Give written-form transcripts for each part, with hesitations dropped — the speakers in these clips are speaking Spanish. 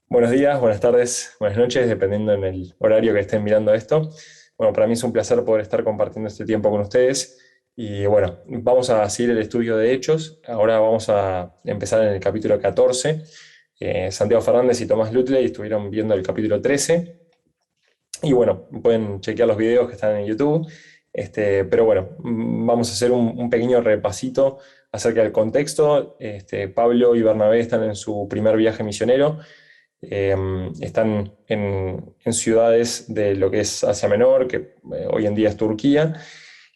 Buenos días, buenas tardes, buenas noches, dependiendo en el horario que estén mirando esto. Bueno, para mí es un placer poder estar compartiendo este tiempo con ustedes. Y bueno, vamos a seguir el estudio de Hechos. Ahora vamos a empezar en el capítulo 14. Santiago Fernández y Tomás Lutley estuvieron viendo el capítulo 13. Y bueno, pueden chequear los videos que están en YouTube. Pero bueno, vamos a hacer un pequeño repasito acerca del contexto. Pablo y Bernabé están en su primer viaje misionero. Están en ciudades de lo que es Asia Menor, que hoy en día es Turquía.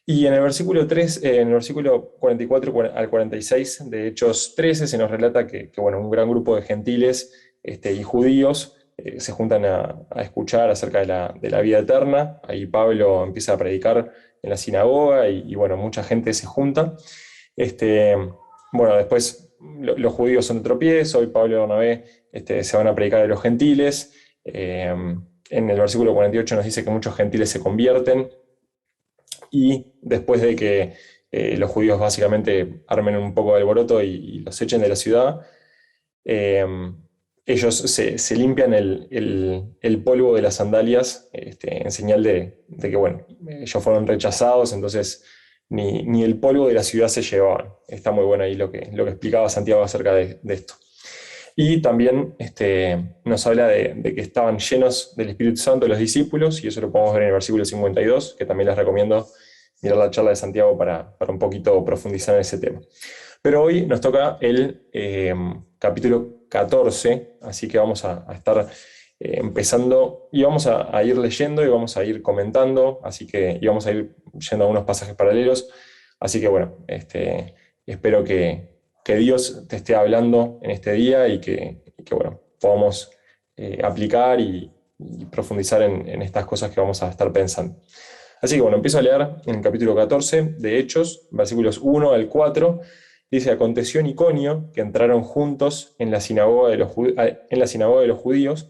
Y en el versículo 3, en el versículo 44 al 46 de Hechos 13 se nos relata que, bueno, un gran grupo de gentiles y judíos se juntan a escuchar acerca de la vida eterna. Ahí Pablo empieza a predicar en la sinagoga y, bueno, mucha gente se junta. Este, bueno, después los judíos son de tropiezo, y Pablo y Bernabé se van a predicar a los gentiles. En el versículo 48 nos dice que muchos gentiles se convierten, y después de que los judíos básicamente armen un poco de alboroto y los echen de la ciudad, eh, ellos se limpian el polvo de las sandalias en señal de que, bueno, ellos fueron rechazados, entonces ni el polvo de la ciudad se llevaban. Está muy bueno ahí lo que explicaba Santiago acerca de esto. Y también nos habla de que estaban llenos del Espíritu Santo los discípulos, y eso lo podemos ver en el versículo 52, que también les recomiendo mirar la charla de Santiago para un poquito profundizar en ese tema. Pero hoy nos toca el capítulo 14, así que vamos a estar empezando y vamos a ir leyendo y vamos a ir comentando, y vamos a ir yendo a unos pasajes paralelos. Así que bueno, espero que Dios te esté hablando en este día y que, bueno, podamos aplicar y profundizar en estas cosas que vamos a estar pensando. Así que bueno, empiezo a leer en el capítulo 14 de Hechos, versículos 1 al 4. Dice: aconteció en Iconio que entraron juntos en la sinagoga de los judíos,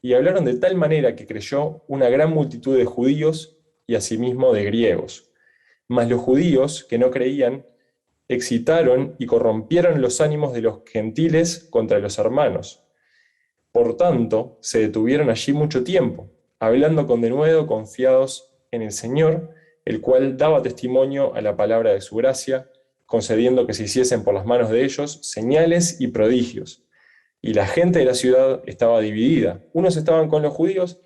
y hablaron de tal manera que creyó una gran multitud de judíos y asimismo de griegos. Mas los judíos que no creían excitaron y corrompieron los ánimos de los gentiles contra los hermanos. Por tanto, se detuvieron allí mucho tiempo, hablando con denuedo, confiados en el Señor, el cual daba testimonio a la palabra de su gracia, concediendo que se hiciesen por las manos de ellos señales y prodigios. Y la gente de la ciudad estaba dividida. Unos estaban con los judíos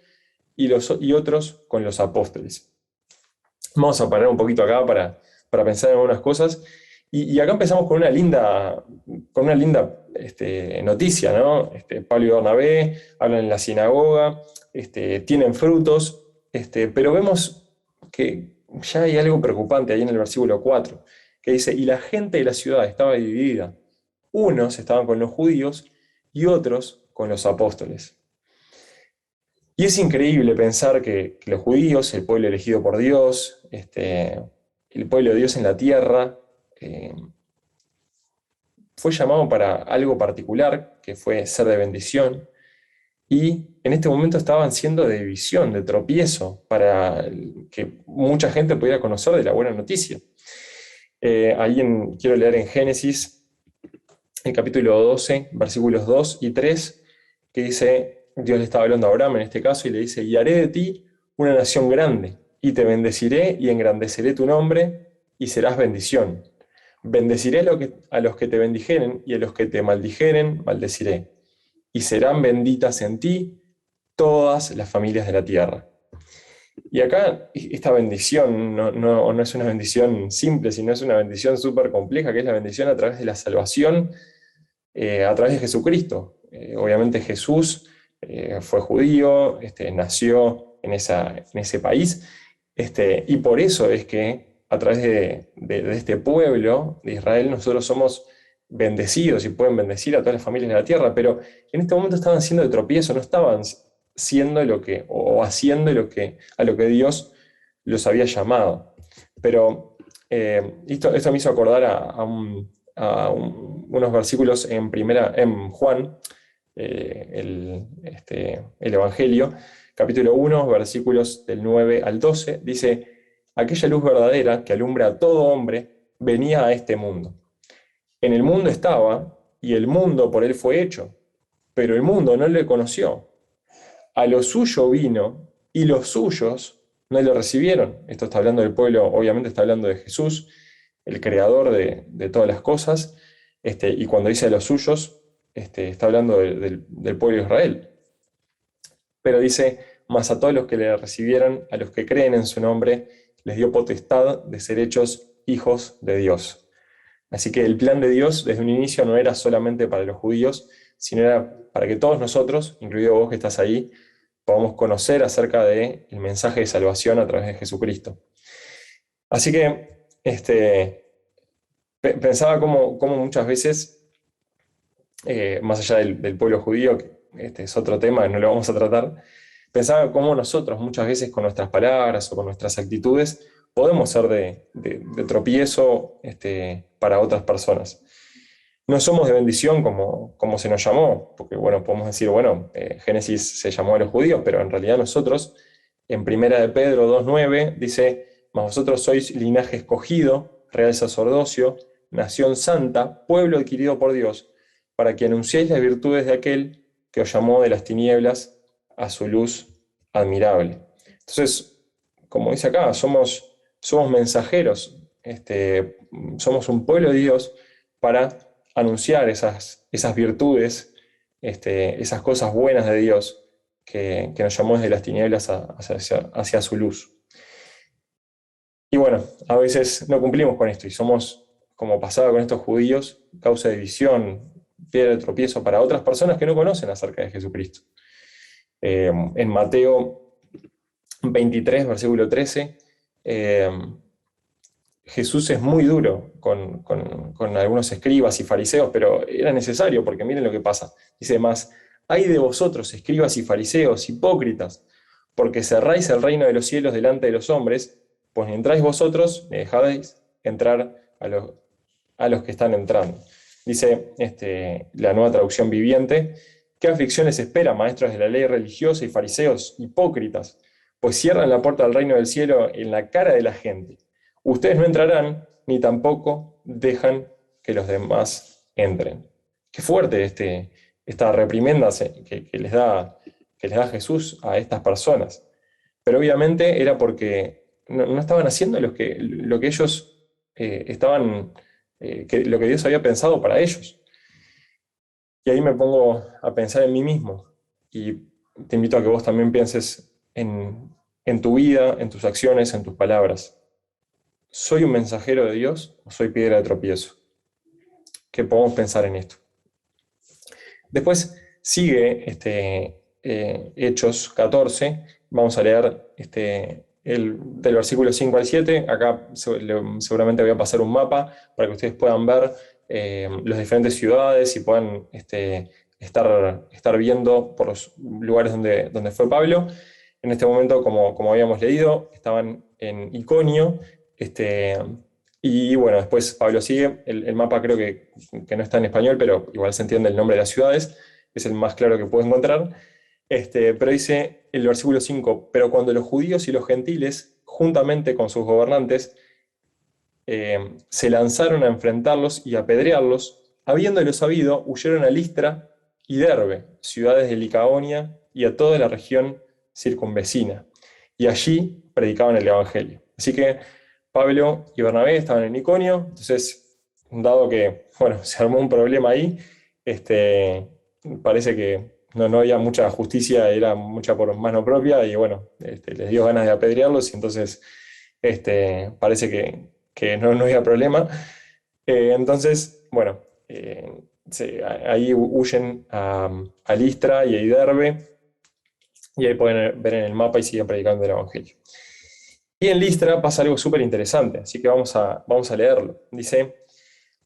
y otros con los apóstoles. Vamos a parar un poquito acá para pensar en algunas cosas. Y acá empezamos con una linda noticia, ¿no? Pablo y Bernabé hablan en la sinagoga, tienen frutos, pero vemos que ya hay algo preocupante ahí en el versículo 4, que dice: y la gente de la ciudad estaba dividida. Unos estaban con los judíos y otros con los apóstoles. Y es increíble pensar que los judíos, el pueblo elegido por Dios, el pueblo de Dios en la tierra, eh, fue llamado para algo particular, que fue ser de bendición, y en este momento estaban siendo de división, de tropiezo, para que mucha gente pudiera conocer de la buena noticia. Quiero leer en Génesis, el capítulo 12, versículos 2 y 3, que dice, Dios le estaba hablando a Abraham en este caso, y le dice: y haré de ti una nación grande, y te bendeciré y engrandeceré tu nombre, y serás bendición. Bendeciré a los que te bendijeren, y a los que te maldijeren, maldeciré. Y serán benditas en ti todas las familias de la tierra. Y acá esta bendición no es una bendición simple, sino es una bendición súper compleja, que es la bendición a través de la salvación, a través de Jesucristo. Obviamente Jesús fue judío, nació en ese país, y por eso es que a través de este pueblo de Israel nosotros somos bendecidos y pueden bendecir a todas las familias de la tierra, pero en este momento estaban siendo de tropiezo, no estaban siendo o haciendo a lo que Dios los había llamado. Pero esto me hizo acordar unos versículos en Juan, el Evangelio, capítulo 1, versículos del 9 al 12, dice: aquella luz verdadera que alumbra a todo hombre, venía a este mundo. En el mundo estaba, y el mundo por él fue hecho, pero el mundo no le conoció. A lo suyo vino, y los suyos no le recibieron. Esto está hablando del pueblo, obviamente está hablando de Jesús, el creador de todas las cosas, y cuando dice a los suyos, está hablando del pueblo de Israel. Pero dice, mas a todos los que le recibieron, a los que creen en su nombre, les dio potestad de ser hechos hijos de Dios. Así que el plan de Dios desde un inicio no era solamente para los judíos, sino era para que todos nosotros, incluido vos que estás ahí, podamos conocer acerca del mensaje de salvación a través de Jesucristo. Así que pensaba cómo muchas veces, más allá del pueblo judío, que este es otro tema que no lo vamos a tratar, pensaba cómo nosotros muchas veces con nuestras palabras o con nuestras actitudes podemos ser de tropiezo para otras personas. No somos de bendición como se nos llamó, porque bueno, podemos decir, bueno, Génesis se llamó a los judíos, pero en realidad nosotros, en Primera de Pedro 2:9, dice, mas vosotros sois linaje escogido, real sacerdocio, nación santa, pueblo adquirido por Dios, para que anunciéis las virtudes de aquel que os llamó de las tinieblas a su luz admirable. Entonces, como dice acá, somos mensajeros, somos un pueblo de Dios para anunciar esas virtudes, esas cosas buenas de Dios que nos llamó desde las tinieblas hacia su luz. Y bueno, a veces no cumplimos con esto y somos, como pasaba con estos judíos, causa de división, piedra de tropiezo para otras personas que no conocen acerca de Jesucristo. En Mateo 23, versículo 13, Jesús es muy duro con algunos escribas y fariseos, pero era necesario porque miren lo que pasa. Dice más, ay de vosotros, escribas y fariseos, hipócritas, porque cerráis el reino de los cielos delante de los hombres, pues ni entráis vosotros, ni dejáis entrar a los que están entrando. Dice la Nueva Traducción Viviente, ¿qué aflicciones espera, maestros de la ley religiosa y fariseos hipócritas? Pues cierran la puerta del reino del cielo en la cara de la gente. Ustedes no entrarán, ni tampoco dejan que los demás entren. Qué fuerte esta reprimenda que les da Jesús a estas personas. Pero obviamente era porque no estaban haciendo lo que ellos lo que Dios había pensado para ellos. Y ahí me pongo a pensar en mí mismo. Y te invito a que vos también pienses en tu vida, en tus acciones, en tus palabras. ¿Soy un mensajero de Dios o soy piedra de tropiezo? ¿Qué podemos pensar en esto? Después sigue Hechos 14. Vamos a leer del versículo 5 al 7. Acá seguramente voy a pasar un mapa para que ustedes puedan ver las diferentes ciudades y puedan estar viendo por los lugares donde fue Pablo. En este momento, como habíamos leído, estaban en Iconio. Y bueno, después Pablo sigue. El mapa creo que no está en español, pero igual se entiende el nombre de las ciudades. Es el más claro que puedo encontrar. Pero dice el versículo 5, pero cuando los judíos y los gentiles, juntamente con sus gobernantes, se lanzaron a enfrentarlos y apedrearlos, habiéndolo sabido, huyeron a Listra y Derbe, ciudades de Licaonia y a toda la región circunvecina. Y allí predicaban el Evangelio. Así que Pablo y Bernabé estaban en Iconio, entonces, dado que, bueno, se armó un problema ahí, parece que no había mucha justicia, era mucha por mano propia, y bueno, les dio ganas de apedrearlos, y entonces parece que no había problema. Entonces, bueno, ahí huyen a Listra y a Derbe, y ahí pueden ver en el mapa y siguen predicando el Evangelio. Y en Listra pasa algo súper interesante, así que vamos a leerlo. Dice,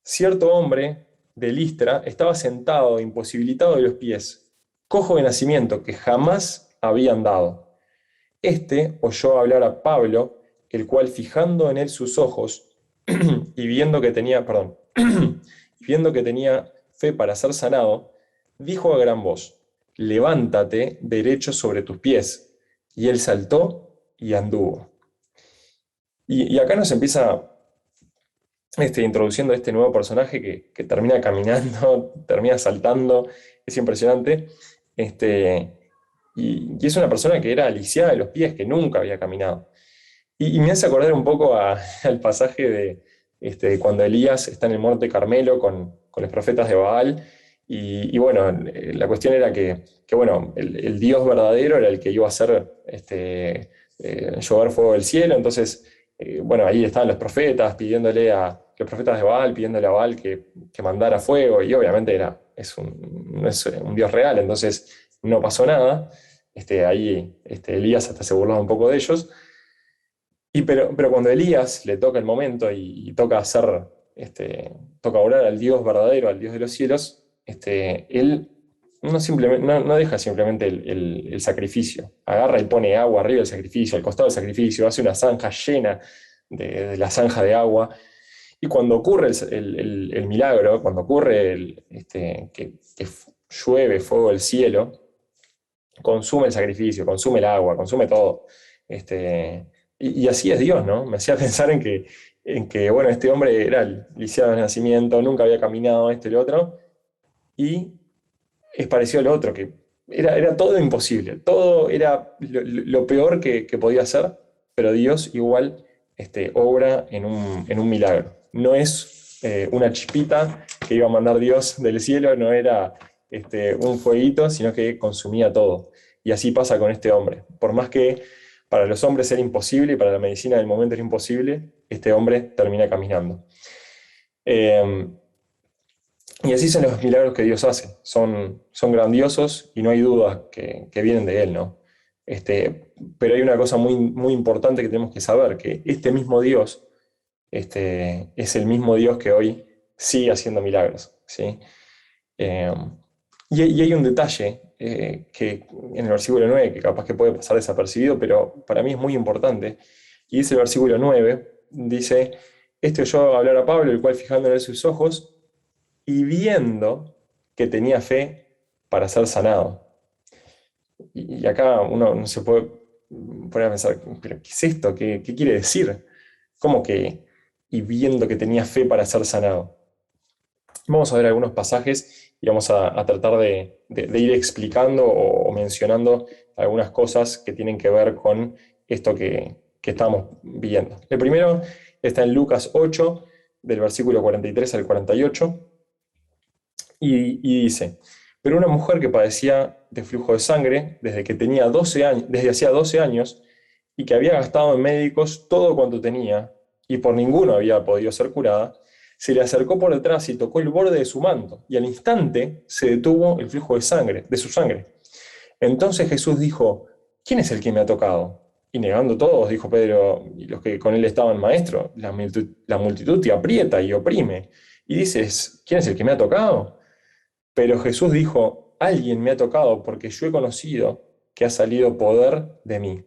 cierto hombre de Listra estaba sentado, imposibilitado de los pies, cojo de nacimiento, que jamás había andado. Oyó hablar a Pablo, el cual fijando en él sus ojos y viendo que tenía fe para ser sanado, dijo a gran voz, levántate derecho sobre tus pies. Y él saltó y anduvo. Y acá nos empieza introduciendo este nuevo personaje que termina caminando, termina saltando, es impresionante. Este, y es una persona que era lisiada de los pies, que nunca había caminado. Y me hace acordar un poco al pasaje de cuando Elías está en el monte Carmelo con los profetas de Baal. Y bueno, la cuestión era que, bueno, el Dios verdadero era el que iba a hacer llover fuego del cielo. Entonces, bueno, ahí estaban los profetas pidiéndole a los profetas de Baal, pidiéndole a Baal que mandara fuego. Y obviamente no es un Dios real, entonces no pasó nada. Ahí Elías hasta se burlaba un poco de ellos. Pero cuando Elías le toca el momento y toca hacer, toca orar al Dios verdadero, al Dios de los cielos, él no deja simplemente el sacrificio. Agarra y pone agua arriba del sacrificio, al costado del sacrificio, hace una zanja llena de la zanja de agua. Y cuando ocurre el milagro, cuando ocurre que llueve fuego del cielo, consume el sacrificio, consume el agua, consume todo. Y así es Dios, ¿no? Me hacía pensar en que, bueno, este hombre era lisiado de nacimiento, nunca había caminado esto y lo otro, y es parecido al otro, que era todo imposible, todo era lo peor que podía hacer, pero Dios igual obra en un milagro. No es una chispita que iba a mandar Dios del cielo, no era un fueguito, sino que consumía todo. Y así pasa con este hombre. Por más que para los hombres era imposible y para la medicina del momento era imposible, este hombre termina caminando. Eh, y así son los milagros que Dios hace. Son grandiosos y no hay duda que vienen de Él, ¿no? Pero hay una cosa muy, muy importante que tenemos que saber, que este mismo Dios es el mismo Dios que hoy sigue haciendo milagros, ¿sí? Eh, y hay un detalle que en el versículo 9 que capaz que puede pasar desapercibido, pero para mí es muy importante, y dice el versículo 9, dice, este oyó hablar a Pablo, el cual fijando en él sus ojos, y viendo que tenía fe para ser sanado. Y acá uno no se puede poner a pensar, ¿pero qué es esto? ¿Qué quiere decir? ¿Cómo que, y viendo que tenía fe para ser sanado? Vamos a ver algunos pasajes y vamos a tratar de ir explicando o mencionando algunas cosas que tienen que ver con esto que estamos viendo. El primero está en Lucas 8, del versículo 43 al 48. Y dice, pero una mujer que padecía de flujo de sangre desde que tenía 12 años, desde hacía 12 años, y que había gastado en médicos todo cuanto tenía, y por ninguno había podido ser curada, se le acercó por detrás y tocó el borde de su manto, y al instante se detuvo el flujo de sangre, de su sangre. Entonces Jesús dijo, ¿quién es el que me ha tocado? Y negando todos, dijo Pedro, y los que con él estaban, maestro, la multitud te aprieta y oprime. Y dices, ¿quién es el que me ha tocado? Pero Jesús dijo, alguien me ha tocado porque yo he conocido que ha salido poder de mí.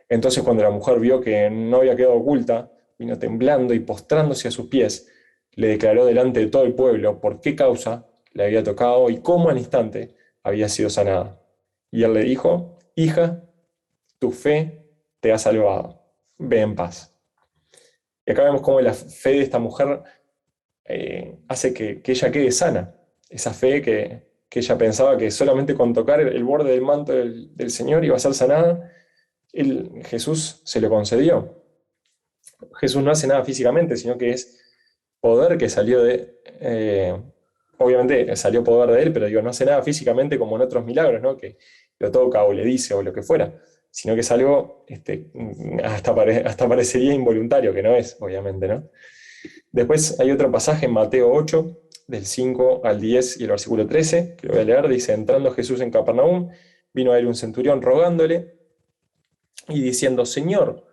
Entonces cuando la mujer vio que no había quedado oculta, vino temblando y postrándose a sus pies, le declaró delante de todo el pueblo por qué causa le había tocado y cómo al instante había sido sanada. Y él le dijo, hija, tu fe te ha salvado, ve en paz. Y acá vemos cómo la fe de esta mujer hace que ella quede sana. Esa fe que ella pensaba que solamente con tocar el borde del manto del Señor iba a ser sanada, Jesús se lo concedió. Jesús no hace nada físicamente, sino que es poder que salió obviamente salió poder de él, pero digo, no hace nada físicamente como en otros milagros, ¿no? Que lo toca o le dice o lo que fuera, sino que es algo hasta parecería involuntario, que no es, obviamente, ¿no? Después hay otro pasaje en Mateo 8, del 5 al 10 y el versículo 13, que lo voy a leer, dice, entrando Jesús en Capernaum, vino a él un centurión rogándole y diciendo, Señor,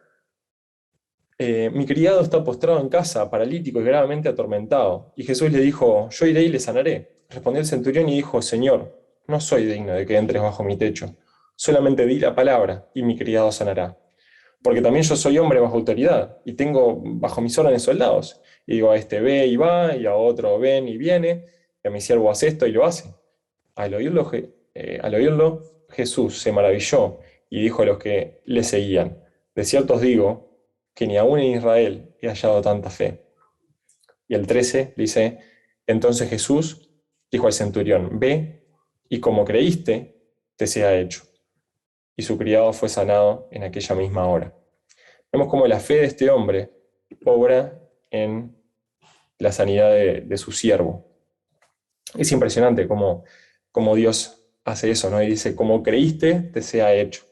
mi criado está postrado en casa, paralítico y gravemente atormentado. Y Jesús le dijo, yo iré y le sanaré. Respondió el centurión y dijo, Señor, no soy digno de que entres bajo mi techo. Solamente di la palabra y mi criado sanará. Porque también yo soy hombre bajo autoridad y tengo bajo mis órdenes soldados. Y digo, a este ve y va, y a otro ven y viene, y a mi siervo hace esto y lo hace. Al oírlo, Jesús se maravilló y dijo a los que le seguían, de cierto os digo, que ni aún en Israel he hallado tanta fe. Y el 13 dice, entonces Jesús dijo al centurión, ve y como creíste, te sea hecho. Y su criado fue sanado en aquella misma hora. Vemos cómo la fe de este hombre obra en la sanidad de su siervo. Es impresionante cómo Dios hace eso, ¿no? Y dice, como creíste, te sea hecho.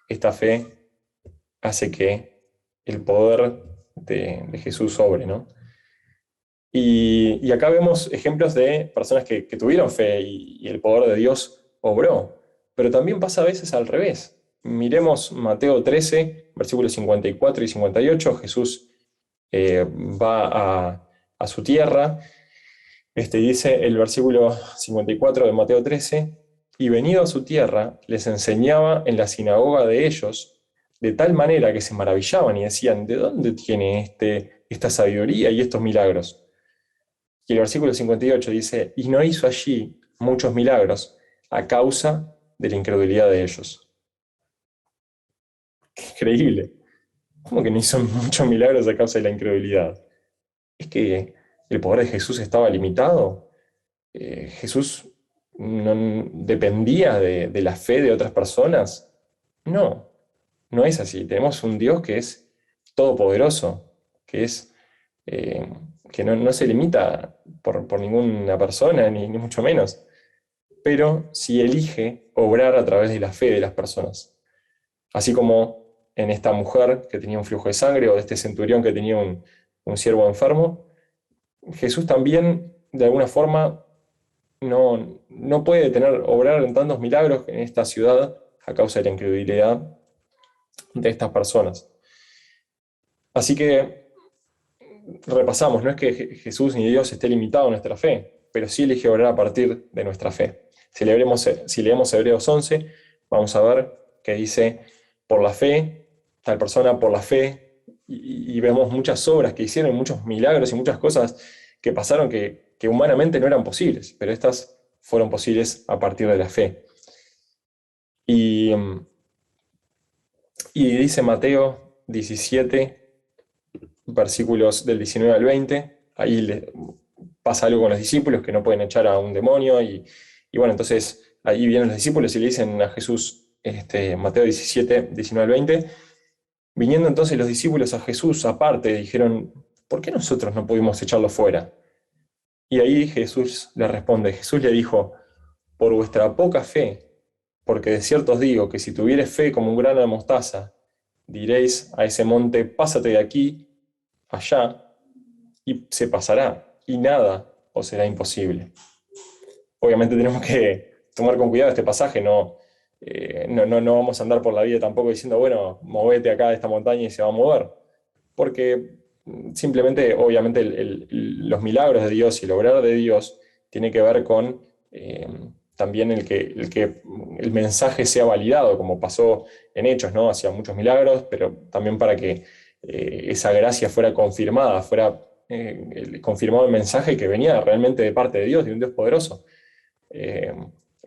Esta fe hace que el poder de Jesús sobre, ¿no? Y acá vemos ejemplos de personas que tuvieron fe y el poder de Dios obró. Pero también pasa a veces al revés. Miremos Mateo 13, versículos 54 y 58. Jesús va a su tierra. Dice el versículo 54 de Mateo 13, y venido a su tierra, les enseñaba en la sinagoga de ellos, de tal manera que se maravillaban y decían, ¿de dónde tiene esta sabiduría y estos milagros? Y el versículo 58 dice, y no hizo allí muchos milagros a causa de la incredulidad de ellos. Qué increíble. ¿Cómo que no hizo muchos milagros a causa de la incredulidad? ¿Es que el poder de Jesús estaba limitado? ¿Jesús no dependía de la fe de otras personas? No, no es así. Tenemos un Dios que es todopoderoso, que es eh, que no se limita por ninguna persona, ni mucho menos, pero sí elige obrar a través de la fe de las personas. Así como en esta mujer que tenía un flujo de sangre o de este centurión que tenía un siervo enfermo, Jesús también, de alguna forma, no puede obrar en tantos milagros en esta ciudad a causa de la incredulidad de estas personas. Así que repasamos, no es que Jesús ni Dios esté limitado a nuestra fe, pero sí elige obrar a partir de nuestra fe. Si leemos Hebreos 11, vamos a ver que dice, por la fe, tal persona por la fe, y vemos muchas obras que hicieron, muchos milagros y muchas cosas que pasaron que humanamente no eran posibles, pero estas fueron posibles a partir de la fe. Y, y dice Mateo 17, versículos del 19 al 20, ahí pasa algo con los discípulos que no pueden echar a un demonio y bueno, entonces ahí vienen los discípulos y le dicen a Jesús, Mateo 17, 19 al 20, viniendo entonces los discípulos a Jesús aparte, dijeron, ¿por qué nosotros no pudimos echarlo fuera? Y ahí Jesús le responde, Jesús le dijo, por vuestra poca fe, porque de cierto os digo que si tuvieres fe como un grano de mostaza, diréis a ese monte, pásate de aquí, allá, y se pasará, y nada os será imposible. Obviamente tenemos que tomar con cuidado este pasaje, no vamos a andar por la vida tampoco diciendo, bueno, movete acá de esta montaña y se va a mover, porque simplemente, obviamente, los milagros de Dios y el obrar de Dios tiene que ver con también el que el mensaje sea validado, como pasó en Hechos, ¿no? Hacía muchos milagros, pero también para que esa gracia fuera confirmada, fuera confirmado el mensaje que venía realmente de parte de Dios, de un Dios poderoso. Eh,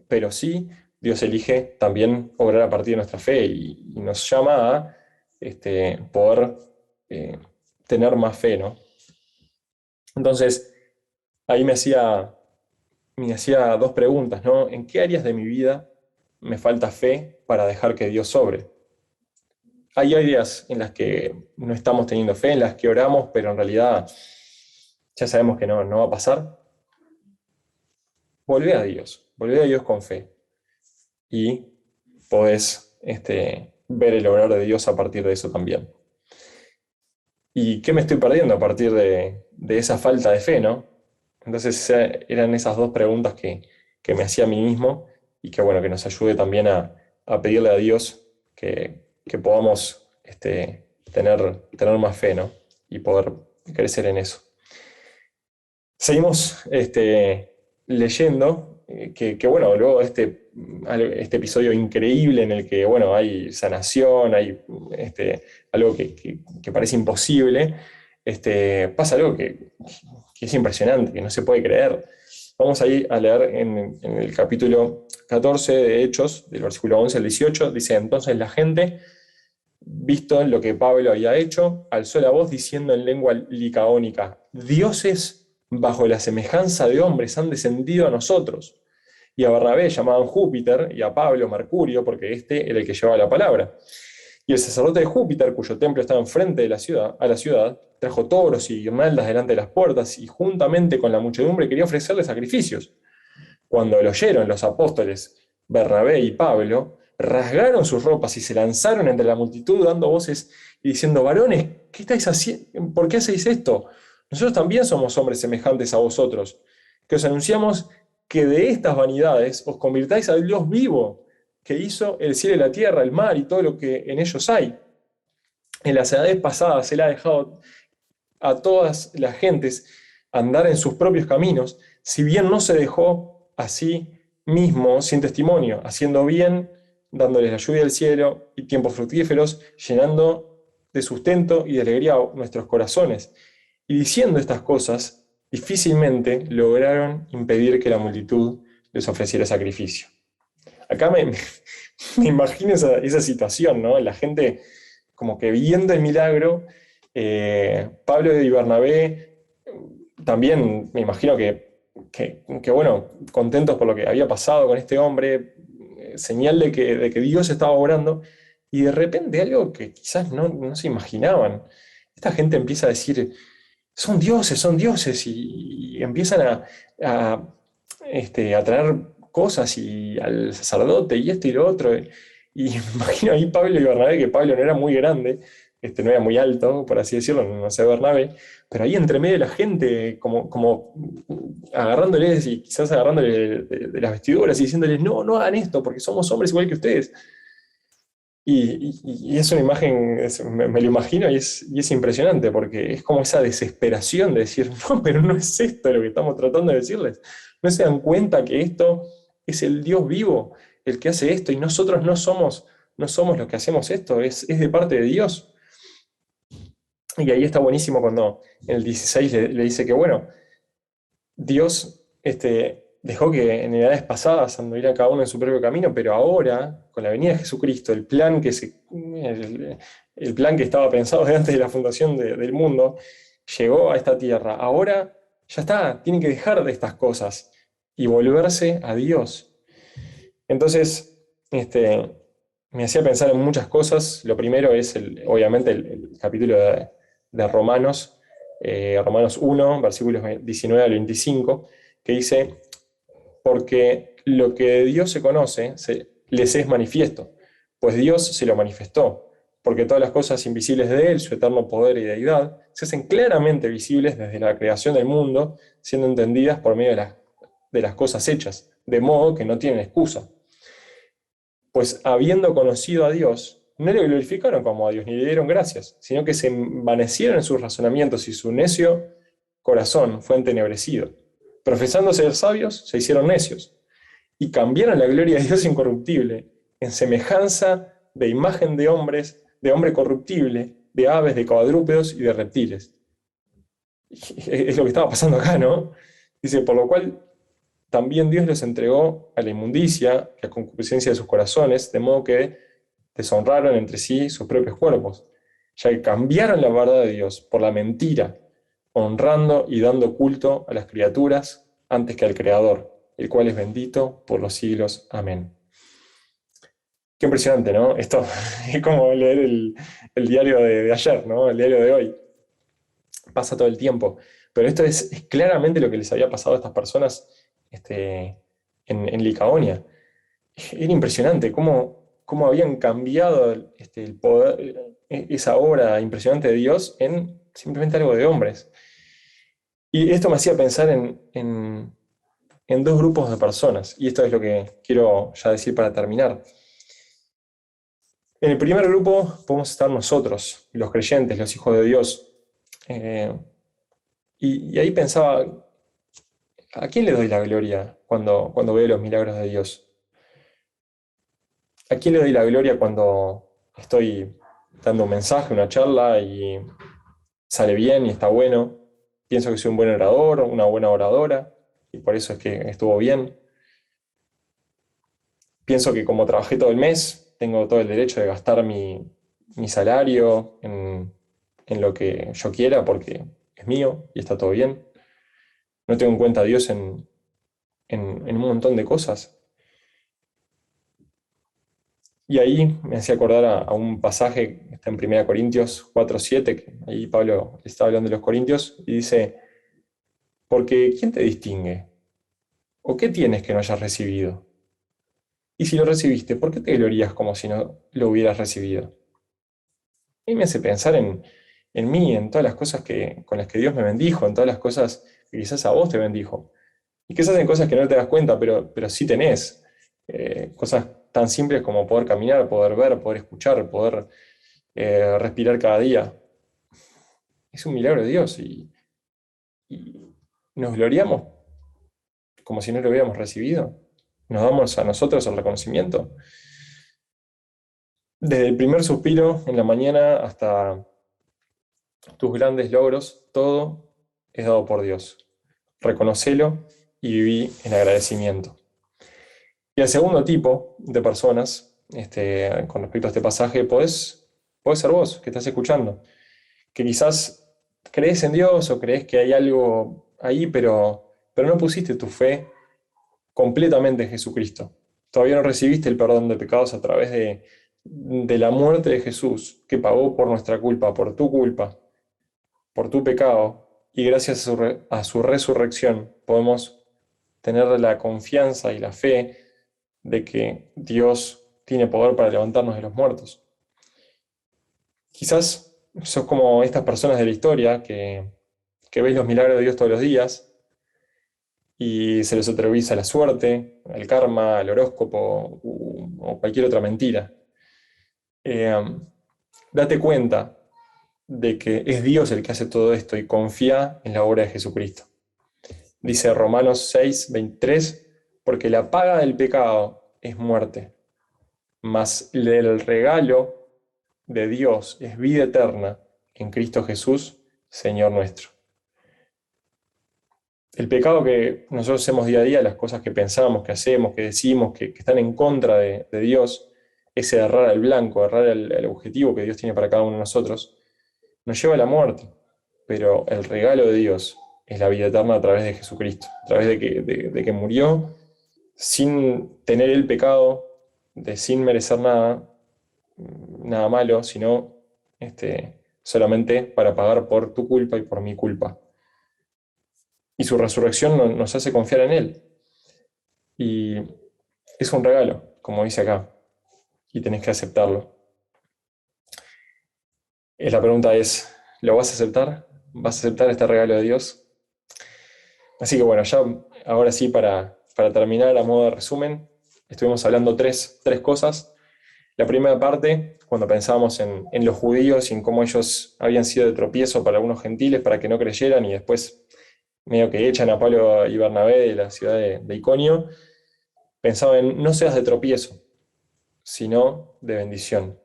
pero sí, Dios elige también obrar a partir de nuestra fe y nos llama a poder eh, tener más fe, ¿no? Entonces, ahí me hacía dos preguntas, ¿no? ¿En qué áreas de mi vida me falta fe para dejar que Dios sobre? Hay áreas en las que no estamos teniendo fe, en las que oramos, pero en realidad ya sabemos que no va a pasar. Volvé a Dios con fe y podés ver el obrar de Dios a partir de eso también. ¿Y qué me estoy perdiendo a partir de esa falta de fe, no? Entonces eran esas dos preguntas que me hacía a mí mismo y que bueno, que nos ayude también a pedirle a Dios que podamos tener más fe, ¿no? Y poder crecer en eso. Seguimos leyendo bueno, luego este episodio increíble en el que, bueno, hay sanación, hay algo que parece imposible, pasa algo que es impresionante, que no se puede creer. Vamos ahí a leer en el capítulo 14 de Hechos, del versículo 11 al 18, dice, entonces la gente visto lo que Pablo había hecho, alzó la voz diciendo en lengua licaónica: dioses bajo la semejanza de hombres han descendido a nosotros. Y a Bernabé llamaban Júpiter y a Pablo Mercurio, porque este era el que llevaba la palabra. Y el sacerdote de Júpiter, cuyo templo estaba enfrente de a la ciudad, trajo toros y guirnaldas delante de las puertas y juntamente con la muchedumbre quería ofrecerle sacrificios. Cuando lo oyeron los apóstoles Bernabé y Pablo, rasgaron sus ropas y se lanzaron entre la multitud dando voces y diciendo: varones, ¿qué estáis haciendo? ¿Por qué hacéis esto? Nosotros también somos hombres semejantes a vosotros, que os anunciamos que de estas vanidades os convirtáis al Dios vivo, que hizo el cielo y la tierra, el mar y todo lo que en ellos hay. En las edades pasadas Él ha dejado a todas las gentes andar en sus propios caminos, si bien no se dejó a sí mismo sin testimonio, haciendo bien, dándoles la lluvia del cielo y tiempos fructíferos, llenando de sustento y de alegría nuestros corazones. Y diciendo estas cosas, difícilmente lograron impedir que la multitud les ofreciera sacrificio. Acá me imagino esa situación, ¿no? La gente como que viendo el milagro, Pablo y Bernabé también me imagino que, bueno, contentos por lo que había pasado con este hombre, señal de que Dios estaba obrando, y de repente algo que quizás no se imaginaban. Esta gente empieza a decir: son dioses, y empiezan a traer cosas y al sacerdote y esto y lo otro. Y me imagino ahí Pablo y Bernabé, que Pablo no era muy grande, no era muy alto, por así decirlo, no sé Bernabé, pero ahí entre medio de la gente, como agarrándoles y quizás agarrándoles de las vestiduras y diciéndoles: no hagan esto porque somos hombres igual que ustedes. Y es una imagen, me lo imagino, y es impresionante, porque es como esa desesperación de decir: no, pero no es esto lo que estamos tratando de decirles. No se dan cuenta que esto es el Dios vivo el que hace esto, y nosotros no somos los que hacemos esto, es de parte de Dios. Y ahí está buenísimo cuando en el 16 le dice que, bueno, Dios dejó que en edades pasadas anduviera cada uno en su propio camino, pero ahora, con la venida de Jesucristo, el plan que estaba pensado desde antes de la fundación del mundo, llegó a esta tierra. Ahora ya está, tiene que dejar de estas cosas y volverse a Dios. Entonces, me hacía pensar en muchas cosas. Lo primero es, obviamente, el capítulo de Romanos, Romanos 1, versículos 19 al 25, que dice: porque lo que de Dios se conoce les es manifiesto, pues Dios se lo manifestó, porque todas las cosas invisibles de Él, su eterno poder y deidad, se hacen claramente visibles desde la creación del mundo, siendo entendidas por medio de las cosas hechas, de modo que no tienen excusa. Pues habiendo conocido a Dios, no le glorificaron como a Dios, ni le dieron gracias, sino que se envanecieron en sus razonamientos y su necio corazón fue entenebrecido. Profesando ser sabios, se hicieron necios y cambiaron la gloria de Dios incorruptible en semejanza de imagen de hombres, de hombre corruptible, de aves, de cuadrúpedos y de reptiles. Es lo que estaba pasando acá, ¿no? Dice: por lo cual también Dios los entregó a la inmundicia y a concupiscencia de sus corazones, de modo que deshonraron entre sí sus propios cuerpos, ya que cambiaron la verdad de Dios por la mentira, honrando y dando culto a las criaturas antes que al Creador, el cual es bendito por los siglos. Amén. Qué impresionante, ¿no? Esto es como leer el diario de ayer, ¿no? El diario de hoy. Pasa todo el tiempo. Pero esto es claramente lo que les había pasado a estas personas en Licaonia. Era impresionante cómo habían cambiado el poder, esa obra impresionante de Dios en simplemente algo de hombres. Y esto me hacía pensar en dos grupos de personas, y esto es lo que quiero ya decir para terminar. En el primer grupo podemos estar nosotros, los creyentes, los hijos de Dios. Eh, y ahí pensaba: ¿a quién le doy la gloria cuando veo los milagros de Dios? ¿A quién le doy la gloria cuando estoy dando un mensaje, una charla, y sale bien y está bueno? Pienso que soy un buen orador o una buena oradora, y por eso es que estuvo bien. Pienso que como trabajé todo el mes, tengo todo el derecho de gastar mi salario, en lo que yo quiera, porque es mío y está todo bien. No tengo en cuenta a Dios en un montón de cosas. Y ahí me hacía acordar a un pasaje que está en 1 Corintios 4:7, que ahí Pablo está hablando de los Corintios, y dice, porque ¿quién te distingue? ¿O qué tienes que no hayas recibido? Y si lo recibiste, ¿por qué te glorías como si no lo hubieras recibido? Y me hace pensar en mí, en todas las cosas con las que Dios me bendijo, en todas las cosas que quizás a vos te bendijo. Y quizás en cosas que no te das cuenta, pero sí tenés. Cosas tan simples como poder caminar, poder ver, poder escuchar, poder respirar cada día. Es un milagro de Dios y nos gloriamos como si no lo hubiéramos recibido. Nos damos a nosotros el reconocimiento. Desde el primer suspiro en la mañana hasta tus grandes logros, todo es dado por Dios. Reconocelo y viví en agradecimiento. Y el segundo tipo de personas, con respecto a este pasaje, podés ser vos que estás escuchando, que quizás crees en Dios o crees que hay algo ahí, pero no pusiste tu fe completamente en Jesucristo. Todavía no recibiste el perdón de pecados a través de la muerte de Jesús, que pagó por nuestra culpa, por tu pecado, y gracias a su resurrección podemos tener la confianza y la fe de que Dios tiene poder para levantarnos de los muertos. Quizás sos como estas personas de la historia que ves los milagros de Dios todos los días y se les atribuye a la suerte, al karma, al horóscopo o cualquier otra mentira. Eh, Date cuenta de que es Dios el que hace todo esto y confía en la obra de Jesucristo. Dice Romanos 6:23, porque la paga del pecado es muerte, mas el regalo de Dios es vida eterna en Cristo Jesús, Señor nuestro. El pecado que nosotros hacemos día a día, las cosas que pensamos, que hacemos, que decimos, que están en contra de Dios, ese errar al blanco, errar al objetivo que Dios tiene para cada uno de nosotros, nos lleva a la muerte. Pero el regalo de Dios es la vida eterna a través de Jesucristo, a través de que murió sin tener el pecado, sin merecer nada, nada malo, sino solamente para pagar por tu culpa y por mi culpa. Y su resurrección nos hace confiar en Él. Y es un regalo, como dice acá, y tenés que aceptarlo. La pregunta es, ¿lo vas a aceptar? ¿Vas a aceptar este regalo de Dios? Así que bueno, ya ahora sí, para terminar, a modo de resumen, estuvimos hablando tres cosas. La primera parte, cuando pensábamos en los judíos y en cómo ellos habían sido de tropiezo para algunos gentiles para que no creyeran y después medio que echan a Pablo y Bernabé de la ciudad de Iconio, pensaba en no seas de tropiezo, sino de bendición.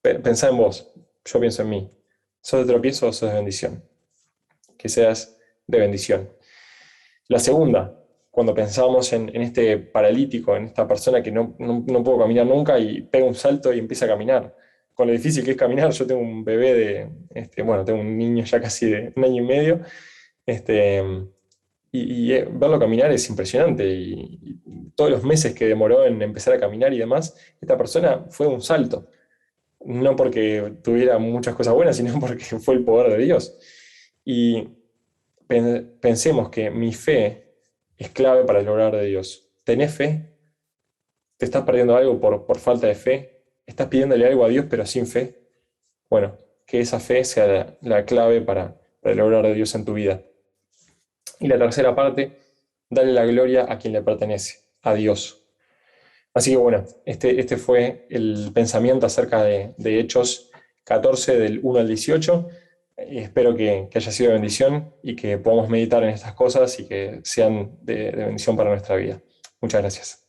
Pensá en vos, yo pienso en mí. ¿Sos de tropiezo o sos de bendición? Que seas de bendición. La segunda, cuando pensábamos en este paralítico, en esta persona que no pudo caminar nunca y pega un salto y empieza a caminar. Con lo difícil que es caminar, yo tengo un bebé bueno, tengo un niño ya casi de 1 año y medio, este, y verlo caminar es impresionante. Y todos los meses que demoró en empezar a caminar y demás, esta persona fue un salto. No porque tuviera muchas cosas buenas, sino porque fue el poder de Dios. Y pensemos que mi fe es clave para el obrar de Dios. ¿Tenés fe? ¿Te estás perdiendo algo por falta de fe? ¿Estás pidiéndole algo a Dios pero sin fe? Bueno, que esa fe sea la clave para el obrar de Dios en tu vida. Y la tercera parte, dale la gloria a quien le pertenece, a Dios. Así que bueno, este fue el pensamiento acerca de Hechos 14 del 1 al 18. Espero que haya sido de bendición y que podamos meditar en estas cosas y que sean de bendición para nuestra vida. Muchas gracias.